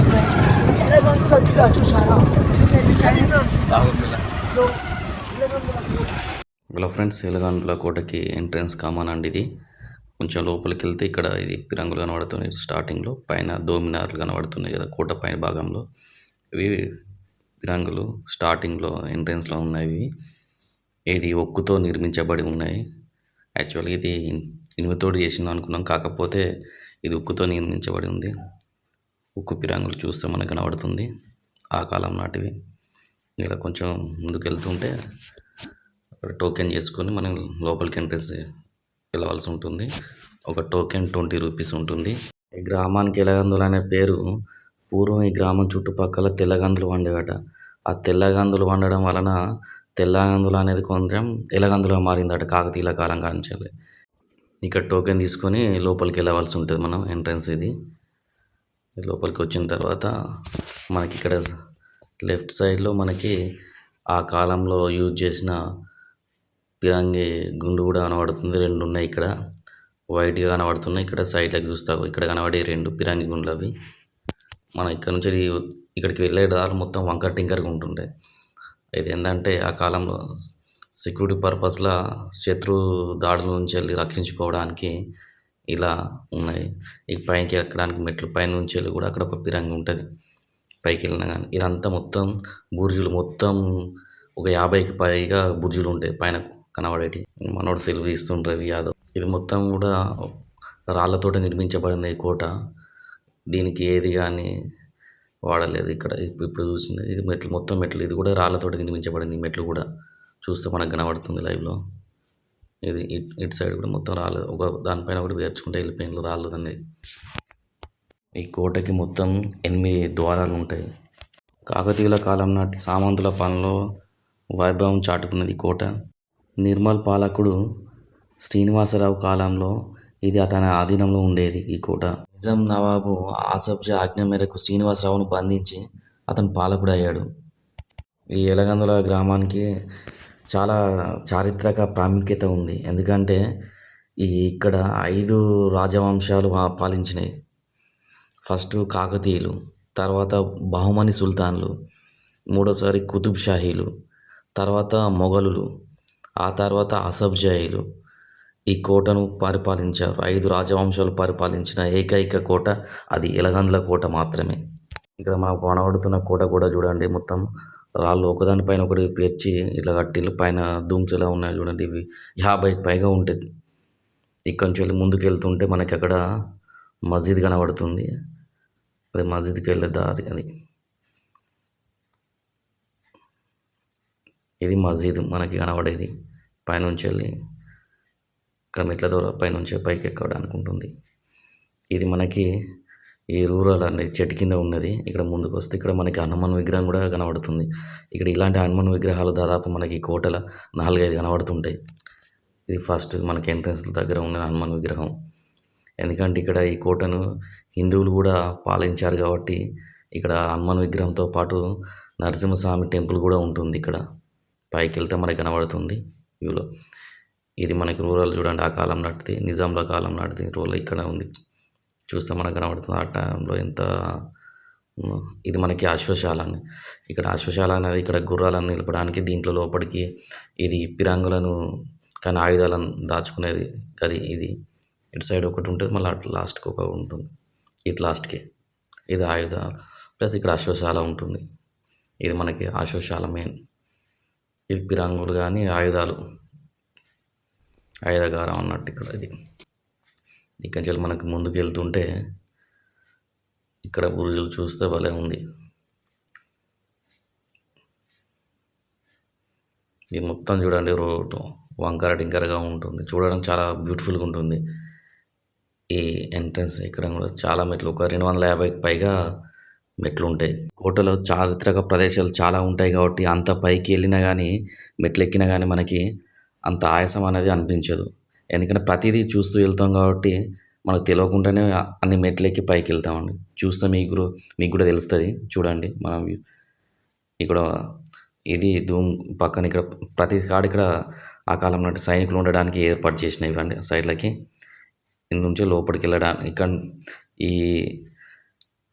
చూసారా? Hello friends, Elagandula కోటకి entrance common అండి. ఇది కొంచెం లోపలికి వెళ్తే ఇక్కడ ఇది పిరంగులు కనబడుతున్నాయి. స్టార్టింగ్లో పైన దోమినార్లు కనబడుతున్నాయి కదా కోట పైన భాగంలో. ఇవి పిరంగులు స్టార్టింగ్లో ఎంట్రన్స్లో ఉన్నాయి. ఇది ఒక్కుతో నిర్మించబడి ఉన్నాయి. యాక్చువల్గా ఇది ఇనుముతోటి చేసింది అనుకున్నాం, కాకపోతే ఇది ఉక్కుతో నిర్మించబడి ఉంది. ఉక్కు పిరంగులు చూస్తే మనకు కనబడుతుంది ఆ కాలం నాటివి. ఇలా కొంచెం ముందుకు వెళ్తుంటే అక్కడ టోకెన్ చేసుకొని మనం లోపలికి ఎంట్రెన్స్ వెళ్ళవలసి ఉంటుంది. ఒక టోకెన్ 20 రూపీస్ ఉంటుంది. ఈ గ్రామానికి ఎలగందులు అనే పేరు పూర్వం ఈ గ్రామం చుట్టుపక్కల తెల్లగందులు వండేవట. ఆ తెల్లగందులు వండడం వలన తెల్లగందులు అనేది కొంచెం ఎలగందులుగా మారిందట కాకతీయుల కాలం కాంచి. ఇక్కడ టోకెన్ తీసుకొని లోపలికి వెళ్ళవలసి ఉంటుంది మనం. ఎంట్రన్స్ ఇది. లోపలికి వచ్చిన తర్వాత మనకి ఇక్కడ లెఫ్ట్ సైడ్లో మనకి ఆ కాలంలో యూజ్ చేసిన పిరంగి గుండు కూడా కనబడుతుంది. 2 ఉన్నాయి ఇక్కడ, వైట్గా కనబడుతున్నాయి. ఇక్కడ సైడ్లోకి చూస్తావు ఇక్కడ కనబడే 2 పిరంగి గుండ్లు అవి. మనం ఇక్కడ నుంచి ఇక్కడికి వెళ్ళే దారి మొత్తం వంకర టింకరగా ఉంటుండే. ఇది ఏంటంటే ఆ కాలంలో సెక్యూరిటీ పర్పస్లో శత్రు దాడుల నుంచి వెళ్ళి రక్షించుకోవడానికి ఇలా ఉన్నాయి. ఈ పైకి ఎక్కడానికి మెట్లు పైన నుంచి వెళ్ళి కూడా అక్కడ ఒక పిరంగి ఉంటుంది. పైకి వెళ్ళినా కానీ ఇదంతా మొత్తం బుర్జులు, మొత్తం ఒక 50కి పైగా బుర్జులు ఉంటాయి పైన కనబడేటి. మనోడు సెల్ఫీ తీస్తుండ్రు రవి యాదవ్. ఇది మొత్తం కూడా రాళ్ళతోటి నిర్మించబడింది ఈ కోట. దీనికి ఏది కానీ వాడలేదు. ఇక్కడ ఇప్పుడు చూసింది ఇది మెట్లు, మొత్తం మెట్లు. ఇది కూడా రాళ్ళతోటి నిర్మించబడింది. ఈ మెట్లు కూడా చూస్తే మనకు కనబడుతుంది లైవ్లో. ఇది ఇటు సైడ్ కూడా మొత్తం రాళ్ళు, ఒక దానిపైన ఒకటి పేర్చుకుంటే వెళ్ళిపోయిన రాళ్ళు అనేది. ఈ కోటకి మొత్తం 8 ద్వారాలు ఉంటాయి. కాకతీయుల కాలం నాటి సామంతుల పాలనలో వైభవం చాటుకున్నది కోట. నిర్మల్ పాలకుడు శ్రీనివాసరావు కాలంలో ఇది అతని ఆధీనంలో ఉండేది ఈ కోట. నిజాం నవాబు ఆసఫ్ జా ఆజ్ఞ మేరకు శ్రీనివాసరావును బంధించి అతను పాలకుడు అయ్యాడు. ఈ ఎలగందుల గ్రామానికి చాలా చారిత్రక ప్రాముఖ్యత ఉంది. ఎందుకంటే ఇక్కడ 5 రాజవంశాలు పాలించినాయి. ఫస్ట్ కాకతీయులు, తర్వాత బహుమని సుల్తాన్లు, మూడోసారి కుతుబ్ షాహీలు, తర్వాత మొఘలులు, ఆ తర్వాత ఆసఫ్ జాహీలు ఈ కోటను పరిపాలించారు. 5 రాజవంశాలు పరిపాలించిన ఏకైక కోట అది ఎలగందుల కోట మాత్రమే. ఇక్కడ మనకు కనబడుతున్న కోట కూడా చూడండి, మొత్తం రాళ్ళు ఒకదానిపైన ఒకటి పేర్చి ఇట్లా కట్టిళ్ళు. పైన ధూమ్స్ ఎలా ఉన్నాయి చూడండి. ఇవి 50కి పైగా ఉంటుంది. ఇక్కడ నుంచి వెళ్ళి ముందుకు వెళ్తుంటే మనకి అక్కడ మస్జిద్ కనబడుతుంది. అది మస్జిద్కి వెళ్ళే దారి. అది ఇది మస్జిద్ మనకి కనబడేది. పైనుంచి వెళ్ళి ఇక్కడ మెట్ల ద్వారా పైనుంచి పైకి ఎక్కడానికి ఉంటుంది. ఇది మనకి ఈ రూరల్ అనేది చెట్టు కింద ఉన్నది. ఇక్కడ ముందుకు వస్తే ఇక్కడ మనకి హనుమాన్ విగ్రహం కూడా కనబడుతుంది. ఇక్కడ ఇలాంటి హనుమాన్ విగ్రహాలు దాదాపు మనకి కోటల 4-5 కనబడుతుంటాయి. ఇది ఫస్ట్ మనకి ఎంట్రన్స్ దగ్గర ఉన్న హనుమాన్ విగ్రహం. ఎందుకంటే ఇక్కడ ఈ కోటను హిందువులు కూడా పాలించారు కాబట్టి ఇక్కడ హనుమాన్ విగ్రహంతో పాటు నరసింహస్వామి టెంపుల్ కూడా ఉంటుంది. ఇక్కడ పైకి వెళ్తే మనకి కనబడుతుంది వ్యూలో. ఇది మనకి రూరల్ చూడండి, ఆ కాలం నాటిది, నిజాంల కాలం నాటిది రూరల్ ఇక్కడ ఉంది. చూస్తే మనకు కనబడుతుంది ఆ టైంలో ఎంత. ఇది మనకి అశ్వశాల అని. ఇక్కడ అశ్వశాల అనేది ఇక్కడ గుర్రాలను నిలపడానికి, దీంట్లో లోపలికి ఇది పిరంగులను కానీ ఆయుధాలను దాచుకునేది అది. ఇది ఇటు సైడ్ ఒకటి ఉంటుంది, మళ్ళీ అటు లాస్ట్కి ఒక ఉంటుంది. ఇటు లాస్ట్కి ఇది ఆయుధాలు ప్లస్ ఇక్కడ అశ్వశాల ఉంటుంది. ఇది మనకి అశ్వశాల మెయిన్. ఇది పిరంగులు కానీ ఆయుధాలు, ఆయుధగారం అన్నట్టు ఇక్కడ. ఇది ఇక్కడి నుంచి మనకు ముందుకు వెళ్తుంటే ఇక్కడ బురుజులు చూస్తే భలే ఉంది. ఇది మొత్తం చూడండి రోడ్డు వంకర టింకరగా ఉంటుంది. చూడడం చాలా బ్యూటిఫుల్గా ఉంటుంది. ఈ ఎంట్రన్స్ ఇక్కడ కూడా చాలా మెట్లు, ఒక 250కి పైగా మెట్లు ఉంటాయి. కోటలో చారిత్రక ప్రదేశాలు చాలా ఉంటాయి కాబట్టి అంత పైకి వెళ్ళినా కానీ, మెట్లు ఎక్కినా కానీ మనకి అంత ఆయాసం అనేది అనిపించదు. ఎందుకంటే ప్రతిదీ చూస్తూ వెళ్తాం కాబట్టి మనకు తెలియకుండానే అన్ని మెట్లు ఎక్కి పైకి వెళ్తామండి. చూస్తే మీకు కూడా తెలుస్తుంది. చూడండి మనం ఇక్కడ ఇది పక్కన ఇక్కడ ప్రతి కాడ ఇక్కడ ఆ కాలం నాటి సైనికులు ఉండడానికి ఏర్పాటు చేసినవి ఇవ్వండి సైడ్లకి. ఇందు నుంచి లోపలికి వెళ్ళడానికి ఇక్కడ ఈ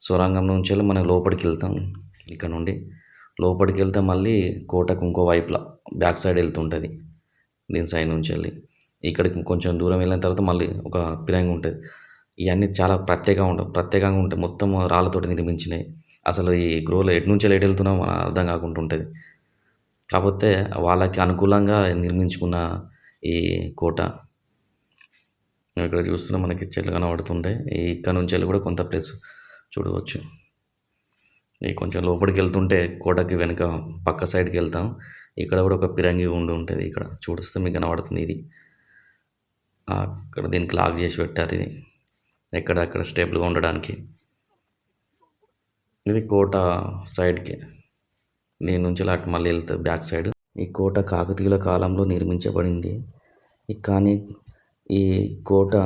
సొరంగం నుంచి వెళ్ళి మనం లోపలికి వెళ్తాం. ఇక్కడ నుండి లోపలికి వెళ్తే మళ్ళీ కోటకు ఇంకో వైపులా బ్యాక్ సైడ్ వెళ్తుంటుంది. దీని సైడ్ నుంచి వెళ్ళి ఇక్కడికి కొంచెం దూరం వెళ్ళిన తర్వాత మళ్ళీ ఒక పిరంగి ఉంటుంది. ఇవన్నీ చాలా ప్రత్యేకంగా ఉంటాయి. మొత్తం రాళ్ళతోటి నిర్మించినాయి. అసలు ఈ గ్రోలో ఎటు నుంచి ఎటు వెళ్తున్నామో మనం అర్థం కాకుండా ఉంటుంది. కాకపోతే వాళ్ళకి అనుకూలంగా నిర్మించుకున్న ఈ కోట. ఇక్కడ చూస్తున్నా మనకి చెట్లు కనబడుతుంటాయి. ఇక్కడ నుంచి వెళ్ళి కూడా కొంత ప్లేస్ చూడవచ్చు. ఈ కొంచెం లోపలికి వెళ్తుంటే కోటకి వెనుక పక్క సైడ్కి వెళ్తాం. ఇక్కడ కూడా ఒక పిరంగి ఉంటుంది. ఇక్కడ చూస్తే మీకు కనబడుతుంది. ఇది అక్కడ దీనికి లాక్ చేసి పెట్టారు. ఇది ఎక్కడక్కడ స్టేబుల్గా ఉండడానికి. ఇది కోట సైడ్కి దీని నుంచి అటు మళ్ళీ వెళ్తుంది బ్యాక్ సైడ్. ఈ కోట కాకతీయుల కాలంలో నిర్మించబడింది. కానీ ఈ కోట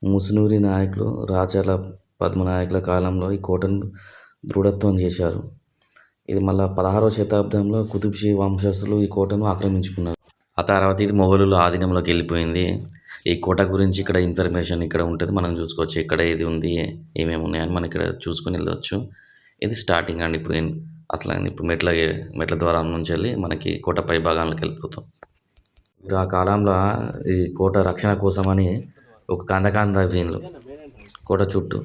ముసునూరి నాయకులు రాచర్ల పద్మనాయకుల కాలంలో ఈ కోటను దృఢత్వం చేశారు. ఇది మళ్ళీ 16వ శతాబ్దంలో కుతుబ్షా వంశస్థులు ఈ కోటను ఆక్రమించుకున్నారు. ఆ తర్వాత ఇది మొఘలుల ఆధీనంలోకి వెళ్ళిపోయింది. ఈ కోట గురించి ఇక్కడ ఇన్ఫర్మేషన్ ఇక్కడ ఉంటుంది. మనం చూసుకోవచ్చు ఇక్కడ ఏది ఉంది, ఏమేమి ఉన్నాయని మనం ఇక్కడ చూసుకొని వెళ్ళవచ్చు. ఇది స్టార్టింగ్ అండి. ఇప్పుడు మెట్ల ద్వారం నుంచి వెళ్ళి మనకి కోట పై భాగానికి వెళ్ళిపోతాం. ఆ కాలంలో ఈ కోట రక్షణ కోసమని ఒక కందకాన్ని తవ్విండ్రు. కోట చుట్టూ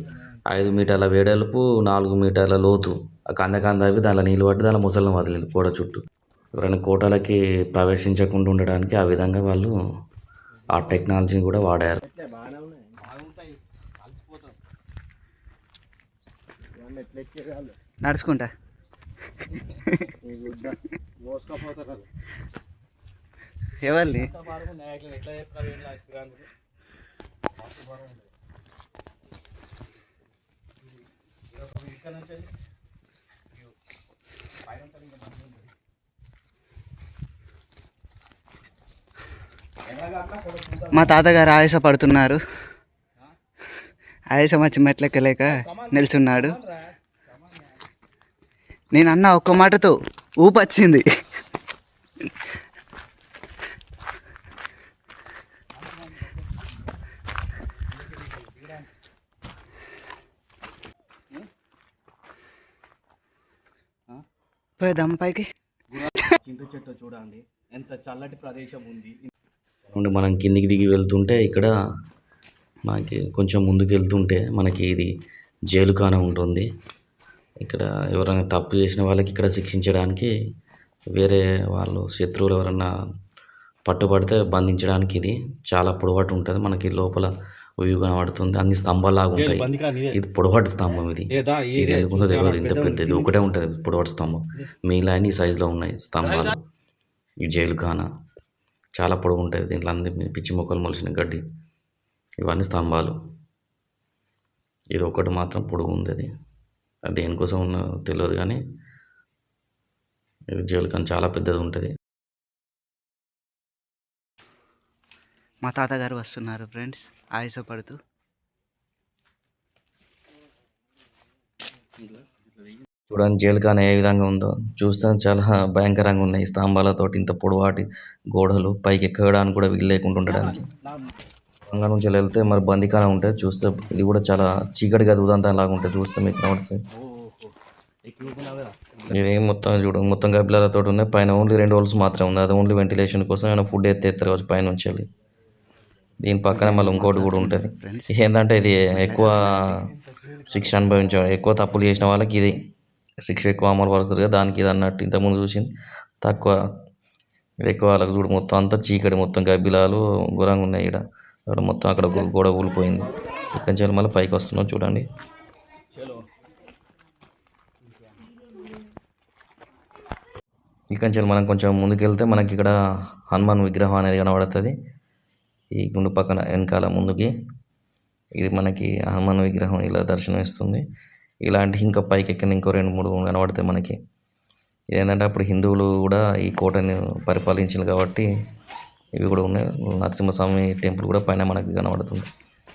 5 మీటర్ల వెడల్పు, 4 మీటర్ల లోతు ఆ కందకాన్ని తవ్వి దానిలో నీళ్ళు పట్టి దానిలో ముసలిని వదిలింది కోట చుట్టూ. ఎవరైనా కోటలకి ప్రవేశించకుండా ఉండడానికి ఆ విధంగా వాళ్ళు ఆ టెక్నాలజీని కూడా వాడారు. నడుచుకుంటా ఎవరిని మా తాతగారు ఆయాస పడుతున్నారు. ఆయాసం వచ్చి మెట్లెక్కలేక నిల్చున్నాడు. నేను అన్న ఒక్క మాటతో ఊపొచ్చింది. పోయేద్దాం పైకి. చింత చెట్టు చూడండి ఎంత చల్లటి ప్రదేశం ఉంది. మనం కిందికి దిగి వెళ్తుంటే ఇక్కడ మనకి కొంచెం ముందుకు వెళ్తుంటే మనకి ఇది జైలుఖానా ఉంటుంది. ఇక్కడ ఎవరైనా తప్పు చేసిన వాళ్ళకి ఇక్కడ శిక్షించడానికి వేరే వాళ్ళు శత్రువులు ఎవరన్నా పట్టుబడితే బంధించడానికి ఇది చాలా పొడవాటు ఉంటుంది. మనకి లోపల వ్యూ కనబడుతుంది. అన్ని స్తంభాలాగా ఉంటాయి. ఇది పొడవాటి స్తంభం. ఇది ఎందుకుందో తెలియదు. ఇంత పెద్దది ఒకటే ఉంటుంది పొడవాటి స్తంభం. మిగిలిన ఈ సైజులో ఉన్నాయి స్తంభాలు. ఈ జైలుఖానా చాలా పొడవు ఉంటుంది. దీంట్లో అన్ని పిచ్చి మొక్కలు మొలిసిన గడ్డి, ఇవన్నీ స్తంభాలు. ఇది ఒకటి మాత్రం పొడవు ఉంది. అది దేనికోసం ఉన్నో తెలియదు కానీ ఇది జైలుఖానా చాలా పెద్దది ఉంటుంది. మా తాతగారు వస్తున్నారు ఫ్రెండ్స్ ఆయాసపడుతూ. చూడండి జైలుఖానా ఏ విధంగా ఉందో. చూస్తే చాలా భయంకరంగా ఉన్నాయి. స్తంభాలతోటి ఇంత పొడవాటి గోడలు, పైకి ఎక్కడానికి కూడా వీలు లేకుండా ఉండడానికి. రంగా నుంచి వెళ్తే మరి బందీఖానా ఉంటుంది. చూస్తే ఇది కూడా చాలా చీకటి గది ఉదంతం లాగా ఉంటుంది. చూస్తే మీకు కనబడుతుంది. ఇది మొత్తం గబ్బిలాలతో ఉన్నాయి. పైన ఓన్లీ 2 హోల్స్ మాత్రమే ఉంది. అది ఓన్లీ వెంటిలేషన్ కోసం. ఏమైనా ఫుడ్ ఎత్తేస్తారు కావచ్చు పైన నుంచి వెళ్ళి. దీని పక్కన మళ్ళీ ఇంకోటి కూడా ఉంటుంది. ఏంటంటే ఇది ఎక్కువ శిక్ష ఎక్కువ తప్పులు చేసిన వాళ్ళకి ఇది శిక్ష ఎక్కువ అమలు పరుస్తుంది కదా, దానికి ఇది అన్నట్టు. ఇంతకుముందు చూసింది తక్కువ, ఎక్కువ వాళ్ళకి చూడు. మొత్తం అంతా చీకటి, మొత్తం గబ్బిలాలు ఘోరంగా ఉన్నాయి. ఇక్కడ మొత్తం అక్కడ గోడ కూలిపోయింది. ఇక్కడి నుంచి మళ్ళీ పైకి వస్తున్నాం చూడండి. ఇక్కడి నుంచి మనం కొంచెం ముందుకెళ్తే మనకి ఇక్కడ హనుమాన్ విగ్రహం అనేది కనబడుతుంది. ఈ గుండు పక్కన వెనకాల ముందుకి ఇది మనకి హనుమాన్ విగ్రహం ఇలా దర్శనం ఇస్తుంది. ఇలాంటి ఇంకా పైకి ఎక్కిన ఇంకో 2-3 కనబడతాయి మనకి. ఏంటంటే అప్పుడు హిందువులు కూడా ఈ కోటని పరిపాలించారు కాబట్టి ఇవి కూడా ఉన్నాయి. నరసింహస్వామి టెంపుల్ కూడా పైన మనకి కనబడుతుంది.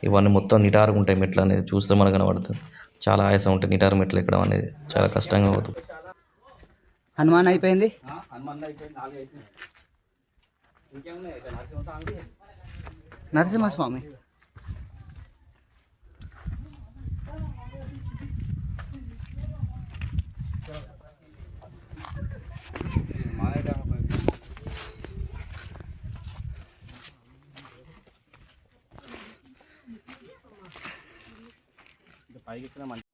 ఇవన్నీ మొత్తం నిటారుగా ఉంటాయి. మెట్లు అనేది చూస్తే మనకు కనబడుతుంది. చాలా ఆయాసం ఉంటుంది నిటారు మెట్లు ఎక్కడం అనేది. చాలా కష్టంగా అవుతుంది. హనుమాన్ అయిపోయింది. నరసింహస్వామి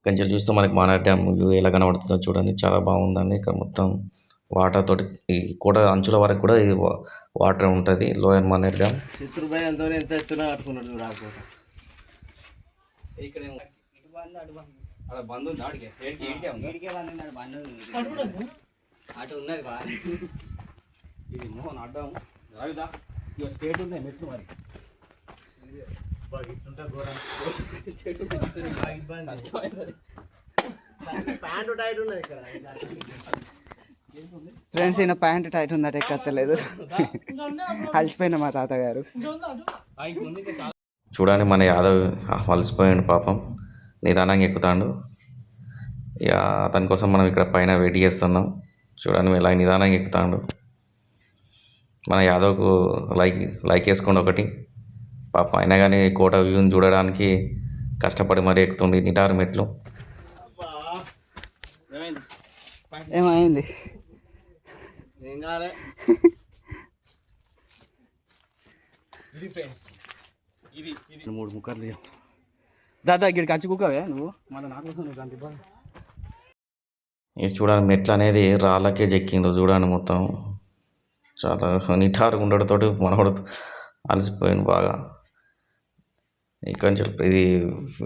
కొంచెం చూస్తే మనకి మానేర్ డ్యామ్ వ్యూ ఎలా కనబడుతుందో చూడండి, చాలా బాగుందండి. ఇక్కడ మొత్తం వాటర్ తోటి ఈ కూడా అంచుల వరకు కూడా ఇది వాటర్ ఉంటుంది. Lower Maner dam. శత్రుభాయ్ అంతా ఎంత ఎత్తున కట్టుకున్నాడు చూడు ఆడుకోవటం. బంద్ ఉంది ఆడికే అటు ఉన్నది బా. ఇది మోహన్ అడ్డం రవిదా ఇక స్టేట్ ఉన్నాయి మెట్లు మరి ప్యాంటు టైట్ ఉన్నది ఇక్కడ. ఫ్రెండ్స్ ఈయన ప్యాంటు టైట్ ఉందట ఎక్కలేదు. అలసిపోయిన మా తాతగారు. చూడండి మన యాదవ్ అలసిపోయాడు పాపం, నిదానంగా ఎక్కుతాడు. ఇక అతని కోసం మనం ఇక్కడ పైన వెయిట్ చేస్తున్నాం. చూడండి ఎలా నిదానంగా ఎక్కుతాడు. మన యాదవ్కు లైక్ వేసుకోండి ఒకటి. పాపం అయినా కానీ కోట వ్యూని చూడడానికి కష్టపడి మరీ ఎక్కుతుండే నిటారు మెట్లు. ఏమైంది? ఏం కాలే. ఇది ఫ్రెండ్స్ ఇది ఇది 3 ముక్కర్లు దాదా ఇక్కడ కచ్చి కుక్కవే నువ్వు మళ్ళీ నా కోసం నువ్వు అంత ఇబ్బంది. ఇది చూడండి మెట్లు అనేది రాళ్ళకే చెక్కిండు. చూడండి మొత్తం చాలా నిటారుగా ఉండడంతో మనవాడు అలసిపోయింది బాగా. ఇక్కడ నుంచి ఇది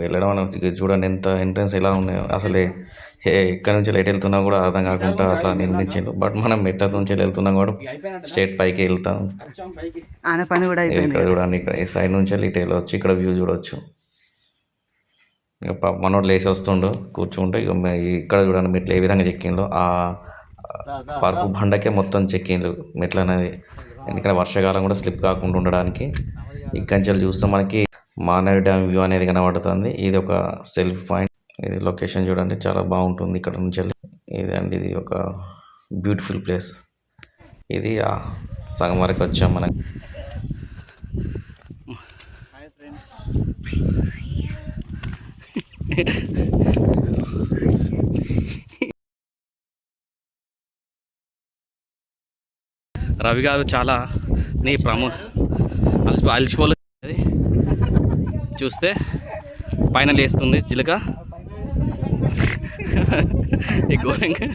వెళ్ళడం అనేది చూడండి ఎంత ఎంట్రన్స్ ఎలా ఉన్నాయో. అసలే ఎక్కడి నుంచి లైట్ వెళ్తున్నా కూడా అర్థం కాకుండా అట్లా నిర్మించిండు. బట్ మనం మెట్ల నుంచి వెళ్తున్నాం కూడా స్ట్రేట్ పైకి వెళ్తాం. ఆన పని కూడా అయిపోయింది. ఇక్కడ చూడండి, ఇక్కడ ఈ సైడ్ నుంచి ఇటు వెళ్ళవచ్చు. ఇక్కడ వ్యూ చూడవచ్చు. ఇక మనోడు లేచి వస్తుండు కూర్చుంటే. ఇక ఇక్కడ చూడండి మెట్లు ఏ విధంగా చెక్కిండు. ఆ పరుపు బండకే మొత్తం చెక్కిండు మెట్లు అనేది. ఎందుకంటే వర్షాకాలం కూడా స్లిప్ కాకుండా ఉండడానికి. ఇక్కడి నుంచి చూస్తే మనకి మానేర్ డ్యామ్ వ్యూ అనేది కనబడుతుంది. ఇది ఒక సెల్ఫ్ పాయింట్. ఇది లొకేషన్ చూడండి చాలా బాగుంటుంది ఇక్కడ నుంచి. ఇది అండి ఇది ఒక బ్యూటిఫుల్ ప్లేస్. ఇది సగం వరకు వచ్చాం మనం. రవి గారు చాలా అలసిపోలేదు. చూస్తే పైన లేస్తుంది చిలక ఘోరంగా.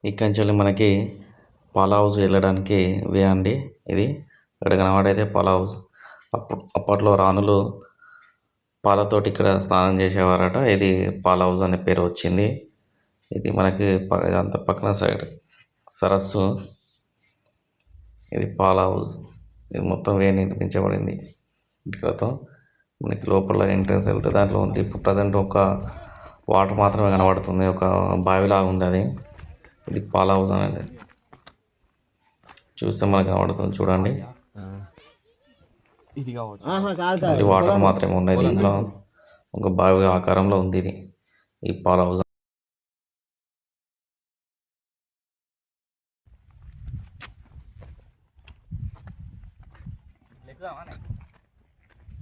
ఇక్కడి నుంచి మనకి పాల్ హౌస్ వెళ్ళడానికి వే అండి ఇది. ఇక్కడ కనబడేదే పాల్ హౌస్. అప్పట్లో రాణులు పాలతోటి ఇక్కడ స్నానం చేసేవారట. ఇది పాల్ హౌస్ అనే పేరు వచ్చింది. ఇది మనకి ఇదంతా పక్కన సైడ్ సరస్సు. ఇది పాల్ హౌస్. ఇది మొత్తం వే నిర్మించబడింది ఇక్కడతో. మనకి లోపల ఎంట్రన్స్ వెళ్తే దాంట్లో ఉంది. ఇప్పుడు ప్రజెంట్ ఒక వాటర్ మాత్రమే కనబడుతుంది, ఒక బావిలాగా ఉంది అది. ఇది పాల్ హౌస్ అనేది చూస్తే మనకు కనబడుతుంది చూడండి. ఇది వాటర్ మాత్రమే ఉన్నాయి. దీంట్లో ఒక బావి ఆకారంలో ఉంది ఇది ఈ పాల్ హౌస్.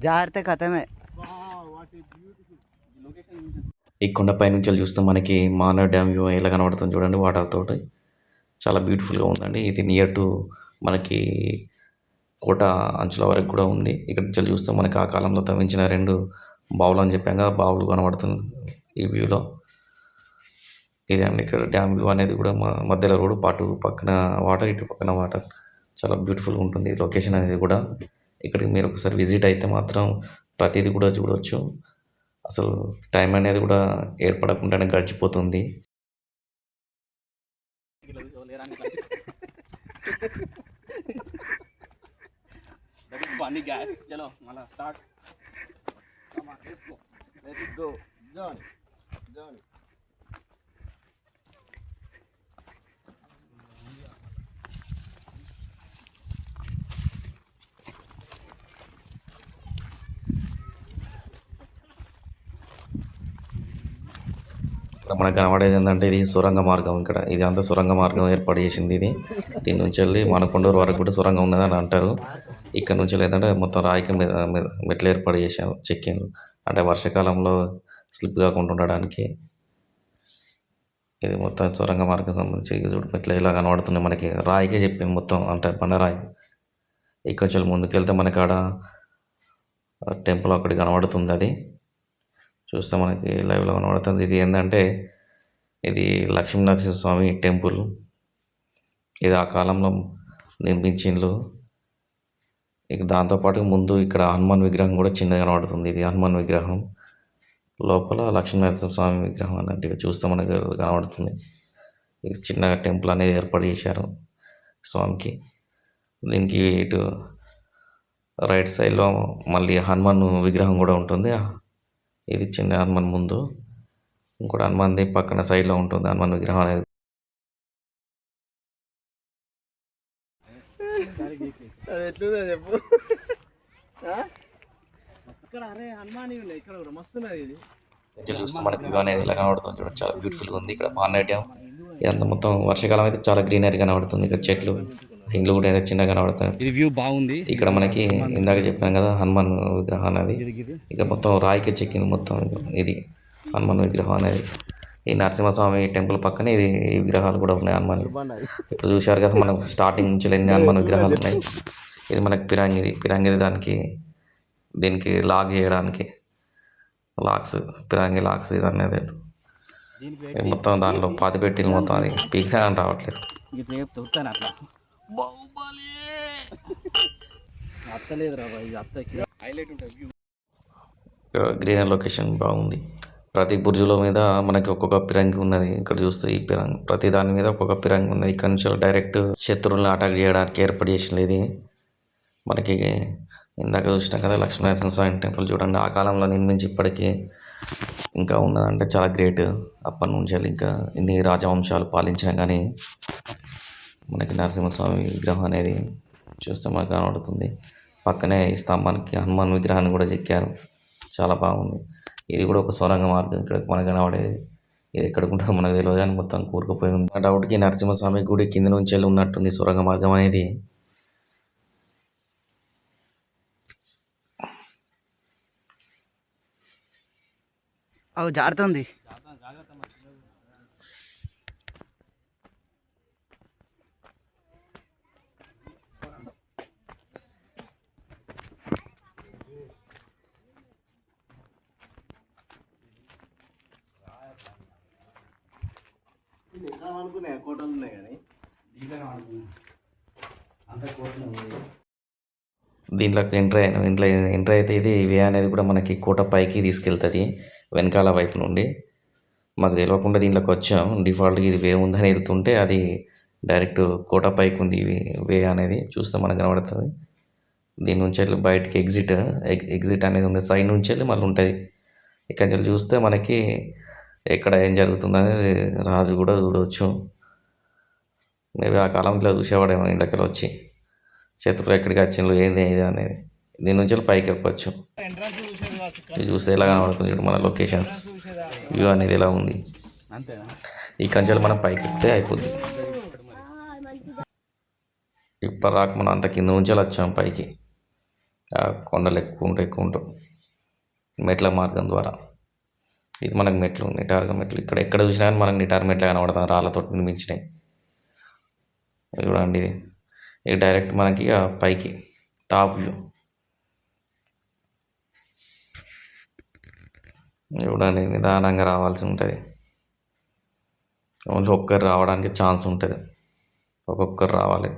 జాగ్రత్త కథమే. ఈ కొండపై నుంచి చూస్తే మనకి మానేర్ డ్యామ్ వ్యూ ఎలా కనబడుతుంది చూడండి వాటర్ తోటి. చాలా బ్యూటిఫుల్గా ఉందండి. ఇది నియర్ టు మనకి కోట అంచుల వరకు కూడా ఉంది. ఇక్కడ నుంచి చూస్తే మనకి ఆ కాలంలో తవ్వించిన 2 బావులు అని చెప్పాం కదా, బావులు కనబడుతుంది ఈ వ్యూలో. ఇది అండి ఇక్కడ డ్యామ్ వ్యూ అనేది కూడా మధ్యలో రోడ్డు పాటు పక్కన వాటర్, ఇటు పక్కన వాటర్. చాలా బ్యూటిఫుల్గా ఉంటుంది లొకేషన్ అనేది కూడా. ఇక్కడికి మీరు ఒకసారి విజిట్ అయితే మాత్రం ప్రతిదీ కూడా చూడవచ్చు. అసలు టైం అనేది కూడా ఏర్పడకుండానే గడిచిపోతుంది. ఇక్కడ మనకు కనబడేది ఏంటంటే ఇది సొరంగ మార్గం. ఇక్కడ ఇది అంతా సొరంగ మార్గం ఏర్పాటు చేసింది ఇది. దీని నుంచి వెళ్ళి మనకొండూరు వరకు కూడా సొరంగం ఉన్నదని అంటారు. ఇక్కడ నుంచి ఏంటంటే మొత్తం రాయికి మెట్లు ఏర్పాటు చేశారు చెక్కిండ్లు. అంటే వర్షాకాలంలో స్లిప్ కాకుండా ఉండడానికి. ఇది మొత్తం సొరంగ మార్గం సంబంధించి చూడు మెట్లు ఇలా కనబడుతున్నాయి మనకి. రాయికే చెప్పింది మొత్తం, అంటే బండరాయి. ఇక్కడ కొంచెం ముందుకెళ్తే మనకి ఆడ టెంపుల్ ఒకటి కనబడుతుంది. అది చూస్తే మనకి లైవ్లో కనబడుతుంది. ఇది ఏంటంటే ఇది లక్ష్మీనరసింహస్వామి టెంపుల్. ఇది ఆ కాలంలో నిర్మించిండ్రు. ఇక దాంతోపాటు ముందు ఇక్కడ హనుమాన్ విగ్రహం కూడా చిన్నగా కనబడుతుంది. ఇది హనుమాన్ విగ్రహం, లోపల లక్ష్మీనరసింహస్వామి విగ్రహం అన్నట్టుగా చూస్తే మనకు కనబడుతుంది. ఇది చిన్నగా టెంపుల్ అనేది ఏర్పాటు చేశారు స్వామికి. దీనికి ఇటు రైట్ సైడ్లో మళ్ళీ హనుమాన్ విగ్రహం కూడా ఉంటుంది. ఇది చిన్న హనుమాన్ ముందు, ఇంకోటి హనుమాన్ది పక్కన సైడ్లో ఉంటుంది హనుమాన్ విగ్రహం అనేది. చెప్పు ఇక్కడ అరే హనుమాన్ ఇక్కడ మస్తున్నది. ఇది చూస్తే మనకి వ్యూ అనేది ఇలా కనబడుతుంది. చూడండి చాలా బ్యూటిఫుల్గా ఉంది. ఇక్కడ పార్నైట్ డ్యామ్ ఇదంతా మొత్తం వర్షాకాలం అయితే చాలా గ్రీనరీ కనబడుతుంది. ఇక్కడ చెట్లు ఇండ్లు కూడా ఏదో చిన్నగా కనబడతాయి. ఇది వ్యూ బాగుంది. ఇక్కడ మనకి ఇందాక చెప్పాం కదా హనుమాన్ విగ్రహం అనేది. ఇక్కడ మొత్తం రాయికి చెక్కింది మొత్తం. ఇది హనుమాన్ విగ్రహం అనేది. ఈ నరసింహస్వామి టెంపుల్ పక్కనే ఈ విగ్రహాలు కూడా ఉన్నాయి హనుమాన్. ఇప్పుడు చూశారు కదా మనం స్టార్టింగ్ నుంచి ఎన్ని హనుమాన్ విగ్రహాలు ఉన్నాయి. ఇది మనకి పిరాంగిది దీనికి లాక్ చేయడానికి పిరాంగి లాక్స్ ఇది అనేది మొత్తం దాంట్లో పాతి పెట్టింది మొత్తం. అది పీక్సా కానీ రావట్లేదు. గ్రీనరీ లొకేషన్ బాగుంది. ప్రతి బుర్జుల మీద మనకి ఒక్కొక్క పిరంగి ఉన్నది. ఇక్కడ చూస్తే ఈ పిరంగి ప్రతి దాని మీద ఒక్కొక్క పిరంగి ఉన్నది. ఇక్కడ నుంచి డైరెక్ట్ శత్రువులను అటాక్ చేయడానికి ఏర్పాటు చేసిన ఇది. మనకి ఇందాక చూసినాం కదా లక్ష్మీనరసింహస్వామి టెంపుల్ చూడండి. ఆ కాలంలో నిర్మించి ఇప్పటికీ ఇంకా ఉన్నదంటే చాలా గ్రేట్. అప్పటి నుంచి ఇంకా ఇన్ని రాజవంశాలు పాలించినా కానీ మనకి నరసింహస్వామి విగ్రహం అనేది చూస్తే మనకు కనబడుతుంది. పక్కనే ఈ స్తంభానికి హనుమాన్ విగ్రహాన్ని కూడా చెక్కారు. చాలా బాగుంది. ఇది కూడా ఒక సొరంగ మార్గం ఇక్కడ మనకు కనబడేది. ఇది ఎక్కడికి ఉంటుందో మనకు తెలియదు కానీ మొత్తం కూరుకుపోయి ఉంది. ఆ డౌట్కి నరసింహస్వామి గుడి కింద నుంచి వెళ్ళి ఉన్నట్టుంది సొరంగ మార్గం అనేది. అవు జారుతుంది. కోటలు ఉన్నాయి కానీ దీంట్లోకి ఎంట్రీ అయితే ఇది వే అనేది కూడా మనకి కోట పైకి తీసుకెళ్తుంది వెనకాల వైపు నుండి. మాకు తెలియకుండా దీంట్లోకి వచ్చాం. డిఫాల్ట్గా ఇది వే ఉందని వెళ్తుంటే అది డైరెక్ట్ కోట పైకి ఉంది వే అనేది చూస్తే మనకు కనబడుతుంది. దీని నుంచి వెళ్ళి బయటికి ఎగ్జిట్ అనేది ఉంది. సైడ్ నుంచి వెళ్ళి మళ్ళీ ఉంటుంది. ఇక్కడ నుంచి చూస్తే మనకి ఎక్కడ ఏం జరుగుతుంది అనేది రాజు కూడా చూడవచ్చు. మేబీ ఆ కాలంలో చూసేవాడేమో ఇంట్లోకి వచ్చి శత్రువులు ఎక్కడికి వచ్చిండ్రు ఏంది ఇది అనేది. దీని నుంచి పైకి ఎక్కవచ్చు. ఇది చూస్తే ఎలా కనబడుతుంది మన లొకేషన్స్ వ్యూ అనేది ఎలా ఉంది. ఈ కంచెలు మనం పైకి ఎక్కితే అయిపోద్ది. ఇప్పుడు రాక మనం అంత కింద నుంచి వచ్చాం పైకి. కొండలు ఎక్కువ మెట్ల మార్గం ద్వారా. ఇది మనకు మెట్లు నిటారుగా మెట్లు. ఎక్కడ చూసినా కానీ మనకు నిటారు మెట్లు కనబడుతుంది. రాళ్ళతో నిర్మించినాయి చూడండి. ఇది డైరెక్ట్ మనకి పైకి టాప్ వ్యూ చూడండి. నిదానంగా రావాల్సి ఉంటుంది. ఓన్లీ ఒక్కరు రావడానికి ఛాన్స్ ఉంటుంది. ఒక్కొక్కరు రావాలి.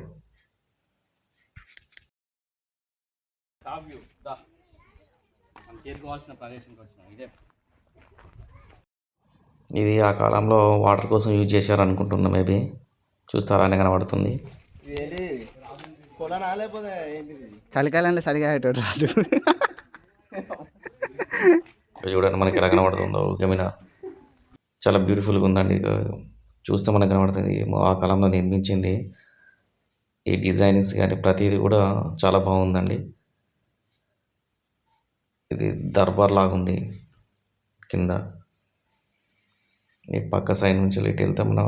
ఇది ఆ కాలంలో వాటర్ కోసం యూజ్ చేశారు అనుకుంటున్నా. మేబీ చూస్తే అలానే కనబడుతుంది. చలికాలంలో సరిగా అయ్యేటోడు రాజు. చూడండి మనకి ఎలా కనబడుతుందో. ఓకేమైనా చాలా బ్యూటిఫుల్గా ఉందండి. చూస్తే మనకు కనబడుతుంది ఆ కాలంలో నిర్మించింది. ఈ డిజైన్స్ కానీ ప్రతిదీ కూడా చాలా బాగుందండి. ఇది దర్బార్ లాగా ఉంది కింద. ఈ పక్క సైడ్ నుంచి ఇటు వెళ్తే మన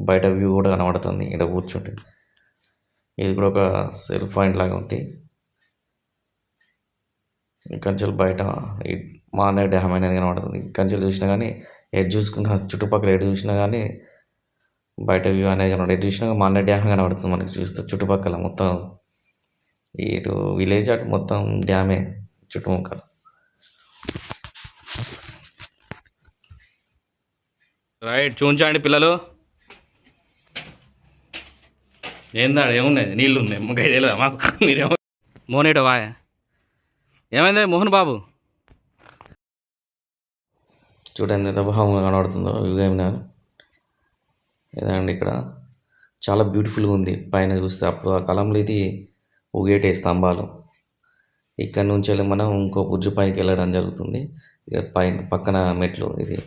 బయట వ్యూ కూడా కనబడుతుంది ఇక్కడ కూర్చుంటే. ఇది కూడా ఒక సెల్ఫ్ పాయింట్ లాగా ఉంది. కంచెలు బయట ఈ మానే డ్యామ్ అనేది కనబడుతుంది. కంచెలు చూసినా కానీ ఎటు చూసుకున్నా చుట్టుపక్కల ఎటు చూసినా కానీ బయట వ్యూ అనేది కనబడుతుంది. ఎటు చూసినా మానే డ్యామ్ కనబడుతుంది మనకి చూస్తే. చుట్టుపక్కల మొత్తం ఇటు విలేజ్ అటు మొత్తం డ్యామే చుట్టుపక్కల. రైట్, చూంచండి పిల్లలు. ఏందా ఏమున్నాయి, నీళ్ళు ఉన్నాయి, ముగ్గురు తెలియదా మాకు? మీరేమో మోనేటో వాయ ఏమైంది మోహన్ బాబు? చూడండి ఎంత బాగా కనబడుతుందో యుగమినార్. ఇదండి ఇక్కడ చాలా బ్యూటిఫుల్గా ఉంది. పైన చూస్తే అప్పుడు ఆ కాలంలో ఇది ఊగేటే స్తంభాలు. ఇక్కడ నుంచి వెళ్ళి మనం ఇంకో బుర్జు పైకి వెళ్ళడం జరుగుతుంది. ఇక పైన పక్కన మెట్లు. ఇది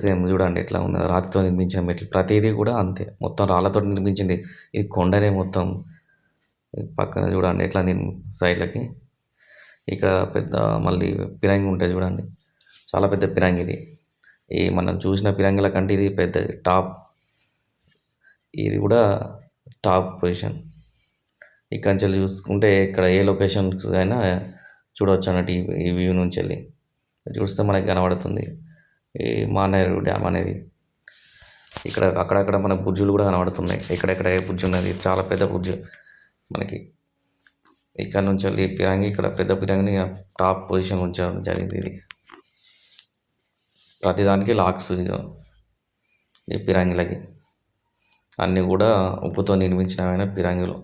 సేమ్ చూడండి ఎట్లా ఉన్నది, రాతితో నిర్మించిన మెట్లు. ప్రతిదీ కూడా అంతే, మొత్తం రాళ్ళతో నిర్మించింది. ఇది కొండనే మొత్తం. పక్కన చూడండి ఎట్లా సైడ్లకి. ఇక్కడ పెద్ద మళ్ళీ పిరంగి ఉంటుంది చూడండి, చాలా పెద్ద పిరంగి ఇది. ఈ మనం చూసిన పిరంగిల కంటే ఇది పెద్ద టాప్. ఇది కూడా టాప్ పొజిషన్. ఇక్కడ నుంచి చూసుకుంటే ఇక్కడ ఏ లొకేషన్ అయినా చూడవచ్చు అన్నట్టు ఈ వ్యూ నుంచి వెళ్ళి చూస్తే మనకి కనబడుతుంది ఈ మానేరు డ్యామ్ అనేది. ఇక్కడ అక్కడక్కడ మన బుర్జులు కూడా కనబడుతున్నాయి. ఎక్కడెక్కడ ఏ బుర్జు ఉన్నది, చాలా పెద్ద బుర్జు మనకి. ఇక్కడ నుంచి వెళ్ళి పిరంగి, ఇక్కడ పెద్ద పిరంగిని టాప్ పొజిషన్ ఉంచడం జరిగింది. ఇది ప్రతిదానికి లాక్స్ ఈ పిరంగిలకి. అన్నీ కూడా ఉప్పుతో నిర్మించినవైన పిరంగిలు.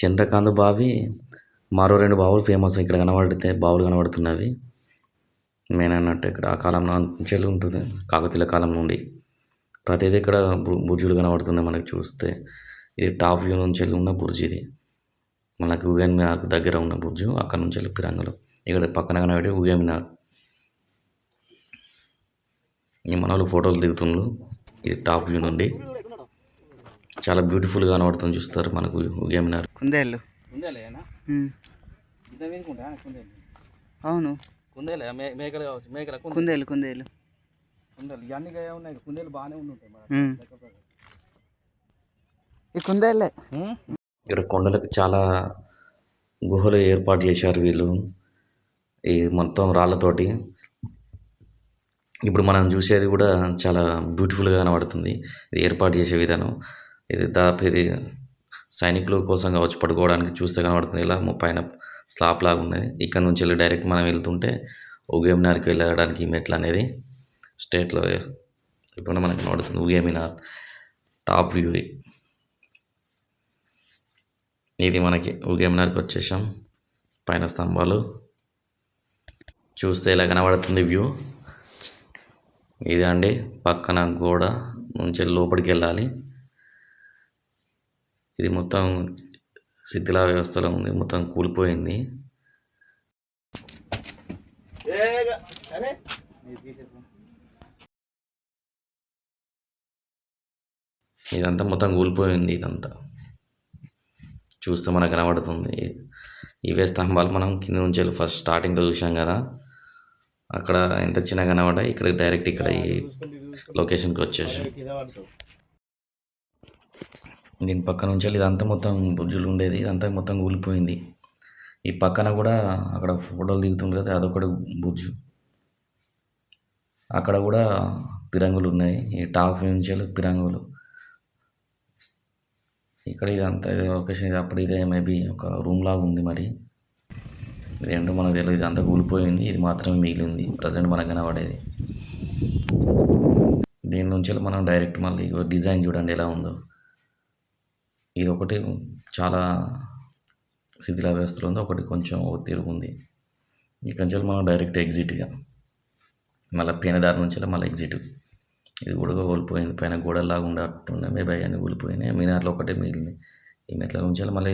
చంద్రకాంత్ బావి, మరో 2 బావులు ఫేమస్ ఇక్కడ బావులు కనబడుతున్నవి. మెయిన్ అన్నట్టు ఇక్కడ ఆ కాలం నుంచి ఉంటుంది, కాకతీయుల కాలం నుండి. ప్రతిదీ ఇక్కడ బుర్జులు కనబడుతున్నాయి మనకి చూస్తే. ఇది టాప్ వ్యూ నుంచి వెళ్ళి ఉన్న బుర్జు. ఇది మనకి ఊయమినార్ దగ్గర ఉన్న బుర్జు. అక్కడ నుంచి వెళ్ళి పిరంగులు. ఇక్కడ పక్కన కనబడి ఊయమినార్. ఈ మనలు ఫోటోలు దిగుతున్నారు. ఇది టాప్ వ్యూ నుండి చాలా బ్యూటిఫుల్గా కనబడుతుంది. చూస్తారు మనకు ఊయమినార్. కుందేళ్ళు. అవును, మేకలు కావచ్చు, కుందేలు కుందేలు ఇవన్నీ ఉన్నాయి. కుందేలు బాగానే ఉంటాయి. ఈ కుందేళ్ళే. ఇక్కడ కొండలకు చాలా గుహలు ఏర్పాటు చేశారు వీళ్ళు, ఈ మొత్తం రాళ్ళతోటి. ఇప్పుడు మనం చూసేది కూడా చాలా బ్యూటిఫుల్గా కనబడుతుంది ఇది ఏర్పాటు చేసే విధానం. ఇది దాదాపు ఇది సైనికుల కోసం కావచ్చు, పడుకోవడానికి చూస్తే కనబడుతుంది. ఇలా పైన స్లాబ్ లాగా ఉన్నది. ఇక్కడ నుంచి వెళ్ళి డైరెక్ట్ మనం వెళ్తుంటే ఊయమినార్కి వెళ్ళడానికి మెట్లు అనేది స్టేట్లో ఇప్పుడు మనకు కనబడుతుంది. ఊయమినార్ టాప్ వ్యూ. ఇది మనకి ఊయమినార్కి వచ్చేసాం. పైన స్తంభాలు చూస్తే ఇలా కనబడుతుంది వ్యూ. ఇదండి పక్కన గోడ నుంచి లోపలికి వెళ్ళాలి. ఇది మొత్తం శిథిలా వ్యవస్థలో ఉంది, మొత్తం కూలిపోయింది. ఇదంతా మొత్తం కూలిపోయింది. ఇదంతా చూస్తే మనకు కనబడుతుంది. ఇవే స్తంభాలు మనం కింద నుంచి వెళ్ళి ఫస్ట్ స్టార్టింగ్లో చూసాం కదా, అక్కడ ఎంత చిన్నగా కనబడ్డాయి. ఇక్కడ డైరెక్ట్ ఇక్కడ ఈ లొకేషన్కి వచ్చేసాం. దీని పక్క నుంచి వెళ్ళి ఇదంతా మొత్తం బుర్జులు ఉండేది, ఇదంతా మొత్తం కూలిపోయింది. ఈ పక్కన కూడా అక్కడ ఫోటోలు దిగుతుంది కదా, అదొకటి బుర్జు. అక్కడ కూడా పిరంగులు ఉన్నాయి. ఈ టాప్ నుంచి వెళ్ళి పిరంగులు. ఇక్కడ ఇదంతా లొకేషన్. ఇది అప్పుడు ఇదే మేబీ ఒక రూమ్ లాగా ఉంది. మరి ఇదేంటో మనకు తెలియదు. ఇదంతా కూలిపోయింది, ఇది మాత్రమే మిగిలింది ప్రజెంట్ మనకు కనబడేది. దీని నుంచి మనం డైరెక్ట్ మళ్ళీ డిజైన్ చూడండి ఎలా ఉందో. ఇది ఒకటి చాలా శిథిలా వ్యవస్థలో ఉంది, ఒకటి కొంచెం తిరుగుంది. ఇక్కడి నుంచి మనం డైరెక్ట్ ఎగ్జిట్గా మళ్ళీ పైనదారి నుంచి మళ్ళీ ఎగ్జిట్. ఇది కూడా కోల్పోయింది. పైన గోడలాగా ఉండేట్టున్నాయి, మేబీ అన్నీ కూలిపోయినాయి. మీనార్లో ఒకటే మిగిలింది. ఈ మెట్ల నుంచి మళ్ళీ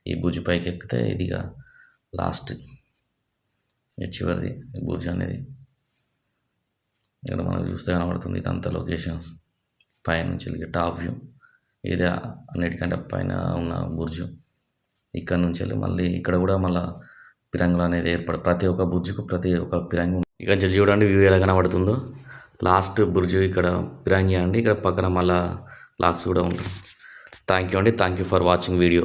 ఈ బుర్జు పైకి ఎక్కితే ఇదిగా లాస్ట్ చివరిది బుర్జు అనేది. ఇక్కడ మనకు చూస్తే కనబడుతుంది ఇదంతా లొకేషన్స్. పైన నుంచి టాప్ వ్యూ. ఇదే అన్నిటికంటే పైన ఉన్న బుర్జు. ఇక్కడ నుంచి వెళ్ళి మళ్ళీ ఇక్కడ కూడా మళ్ళీ పిరంగులు అనేది ప్రతి ఒక్క బుర్జుకు ప్రతి ఒక్క పిరంగి ఇక్కడ నుంచి చూడండి వ్యూ ఎలా కనబడుతుందో. లాస్ట్ బుర్జు ఇక్కడ పిరంగి అండి. ఇక్కడ పక్కన మళ్ళీ లాక్స్ కూడా ఉంటుంది. థ్యాంక్ యూ అండి. Thank you for watching video.